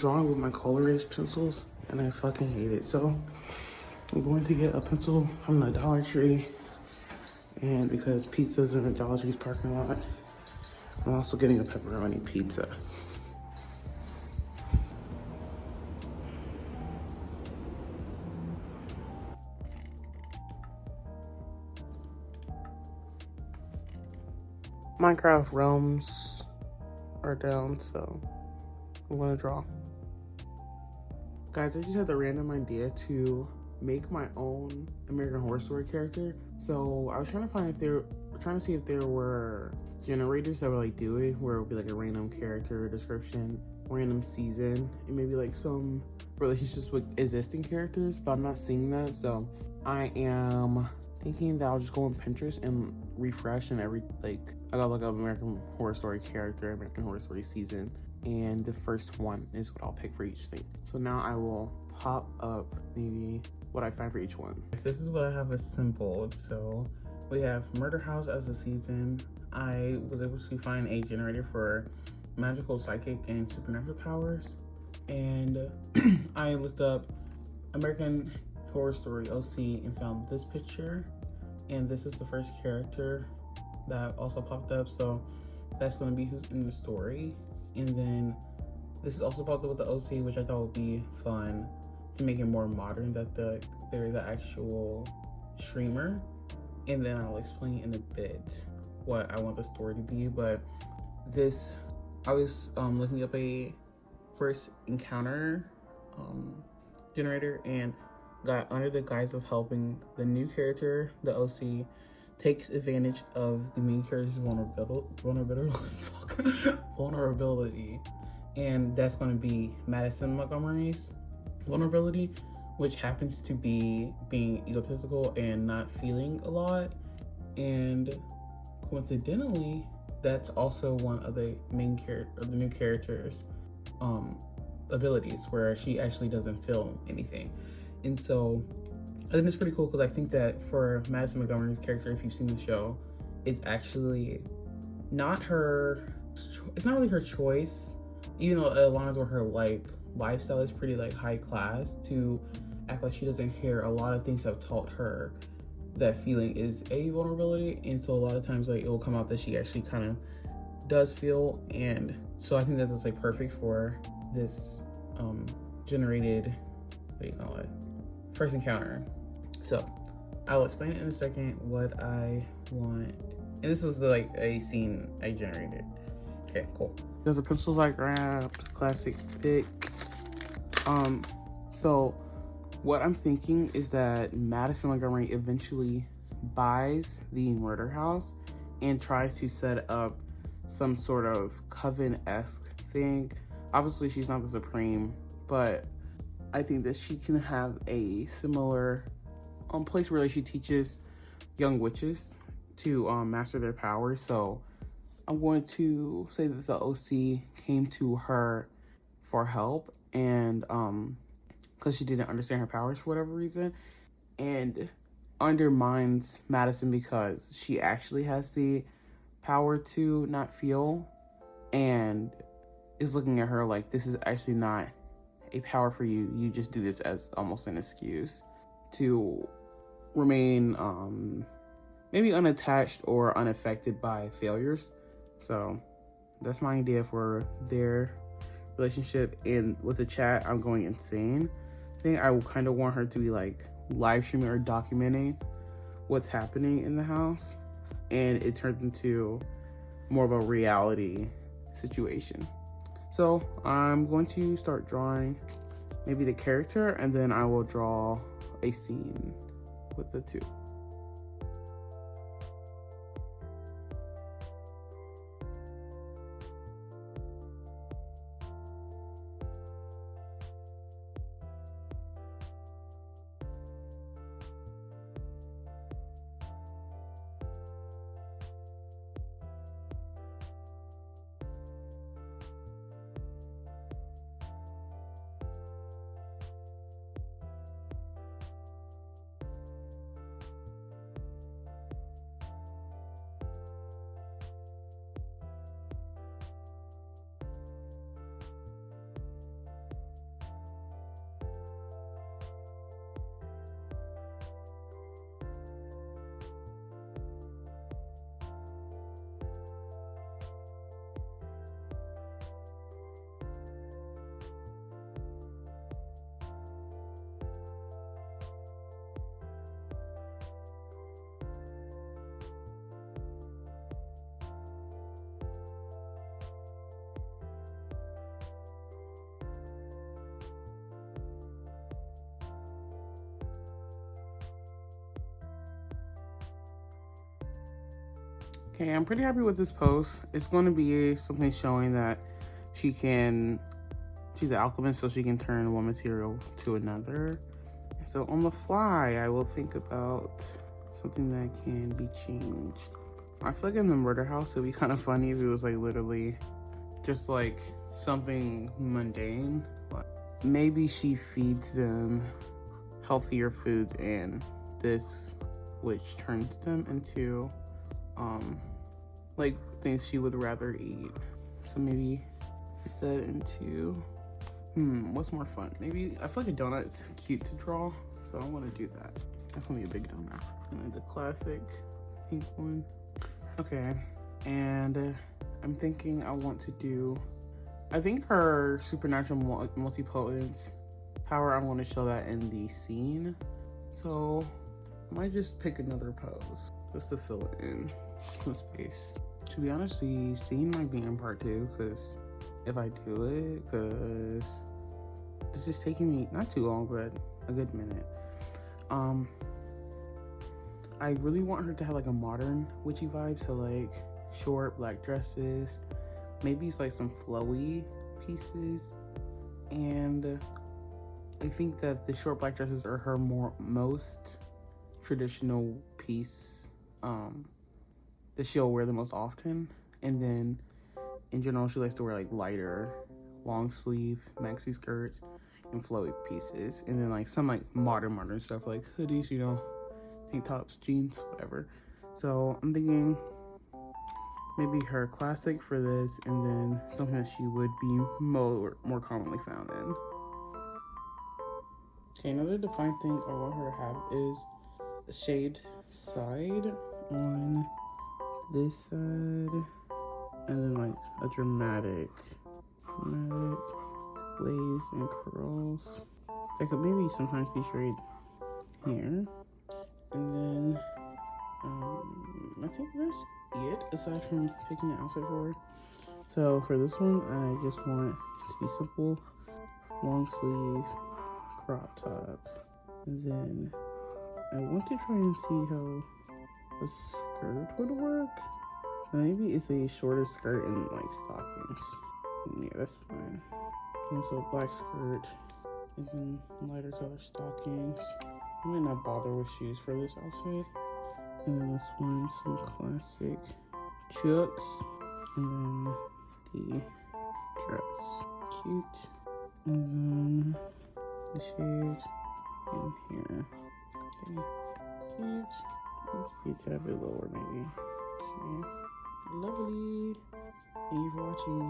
drawing with my color erase pencils and I fucking hate it. So I'm going to get a pencil from the Dollar Tree, and because pizza's in the Dollar Tree's parking lot, I'm also getting a pepperoni pizza. Minecraft realms are down, so I'm gonna draw. Guys, I just had the random idea to make my own American Horror Story character. So I was trying to find trying to see if there were generators that would like do it, where it would be like a random character description, random season, and maybe like some relationships with existing characters, but I'm not seeing that. So I am thinking that I'll just go on Pinterest and refresh, and I gotta look up American Horror Story character, American Horror Story season, and the first one is what I'll pick for each thing. So now I will pop up maybe what I find for each one. This is what I have assembled. So we have Murder House as a season. I was able to find a generator for magical, psychic, and supernatural powers. And I looked up American Horror Story OC and found this picture. And this is the first character that also popped up. So that's gonna be who's in the story. And then this is also popped up with the OC, which I thought would be fun to make it more modern, that they're the actual streamer. And then I'll explain in a bit what I want the story to be. But this, I was looking up a first encounter generator, and got under the guise of helping the new character, the OC, takes advantage of the main character's vulnerability. And that's going to be Madison Montgomery's vulnerability, which happens to be being egotistical and not feeling a lot. And coincidentally, that's also one of the main character, the new character's abilities, where she actually doesn't feel anything. And so I think it's pretty cool, because I think that for Madison Montgomery's character, if you've seen the show, it's actually not it's not really her choice, even though it aligns with her like lifestyle is pretty like high class, to act like she doesn't care. A lot of things have taught her that feeling is a vulnerability, and so a lot of times like it will come out that she actually kind of does feel. And so I think that that's like perfect for this generated, what do you call it, first encounter. So I'll explain it in a second what I want. And this was like a scene I generated. Okay, cool. There's the pencils I grabbed, classic pick. So what I'm thinking is that Madison Montgomery eventually buys the murder house and tries to set up some sort of coven-esque thing. Obviously she's not the Supreme, but I think that she can have a similar place where she teaches young witches to master their powers. So I'm going to say that the OC came to her for help, and because she didn't understand her powers for whatever reason, and undermines Madison because she actually has the power to not feel, and is looking at her like, this is actually not a power for you. You just do this as almost an excuse to remain maybe unattached or unaffected by failures. So that's my idea for their relationship. And with the chat, I'm going insane. I think I kind of want her to be like live streaming or documenting what's happening in the house, and it turns into more of a reality situation. So I'm going to start drawing maybe the character, and then I will draw a scene with the two. Okay, I'm pretty happy with this post. It's going to be something showing that she's an alchemist, so she can turn one material to another. So on the fly, I will think about something that can be changed. I feel like in the murder house, it'd be kind of funny if it was like literally just like something mundane. Like maybe she feeds them healthier foods and this, which turns them into like things she would rather eat. So maybe it's that into what's more fun? Maybe I feel like a donut's cute to draw, so I want to do that. That's gonna be a big donut. And then the classic pink one. Okay, and I'm thinking I want to do. I think her supernatural multipotence power. I'm going to show that in the scene. So I might just pick another pose just to fill it in some space. To be honest, the scene might be in part 2 because if I do it, because this is taking me not too long, but a good minute. I really want her to have like a modern witchy vibe, so like short black dresses, maybe it's like some flowy pieces, and I think that the short black dresses are her most traditional piece that she'll wear the most often. And then in general, she likes to wear like lighter long sleeve maxi skirts and flowy pieces, and then like some like modern stuff like hoodies, you know, tank tops, jeans, whatever. So I'm thinking maybe her classic for this, and then something that she would be more commonly found in. Okay, another defined thing I want her to have is a shaved side on this side, and then like a dramatic waves and curls. That could maybe sometimes be straight here, and then I think that's it aside from picking an outfit for her. So for this one, I just want it to be simple, long sleeve, crop top, and then I want to try and see how a skirt would work. Maybe it's a shorter skirt and like stockings. Yeah, that's fine. And so a black skirt and then lighter color stockings. I might not bother with shoes for this outfit. And then this one, some classic chucks, and then the dress, cute, and then the shades in here. Okay, cute. Let's be a tad bit lower, maybe. Okay, lovely. Thank you for watching.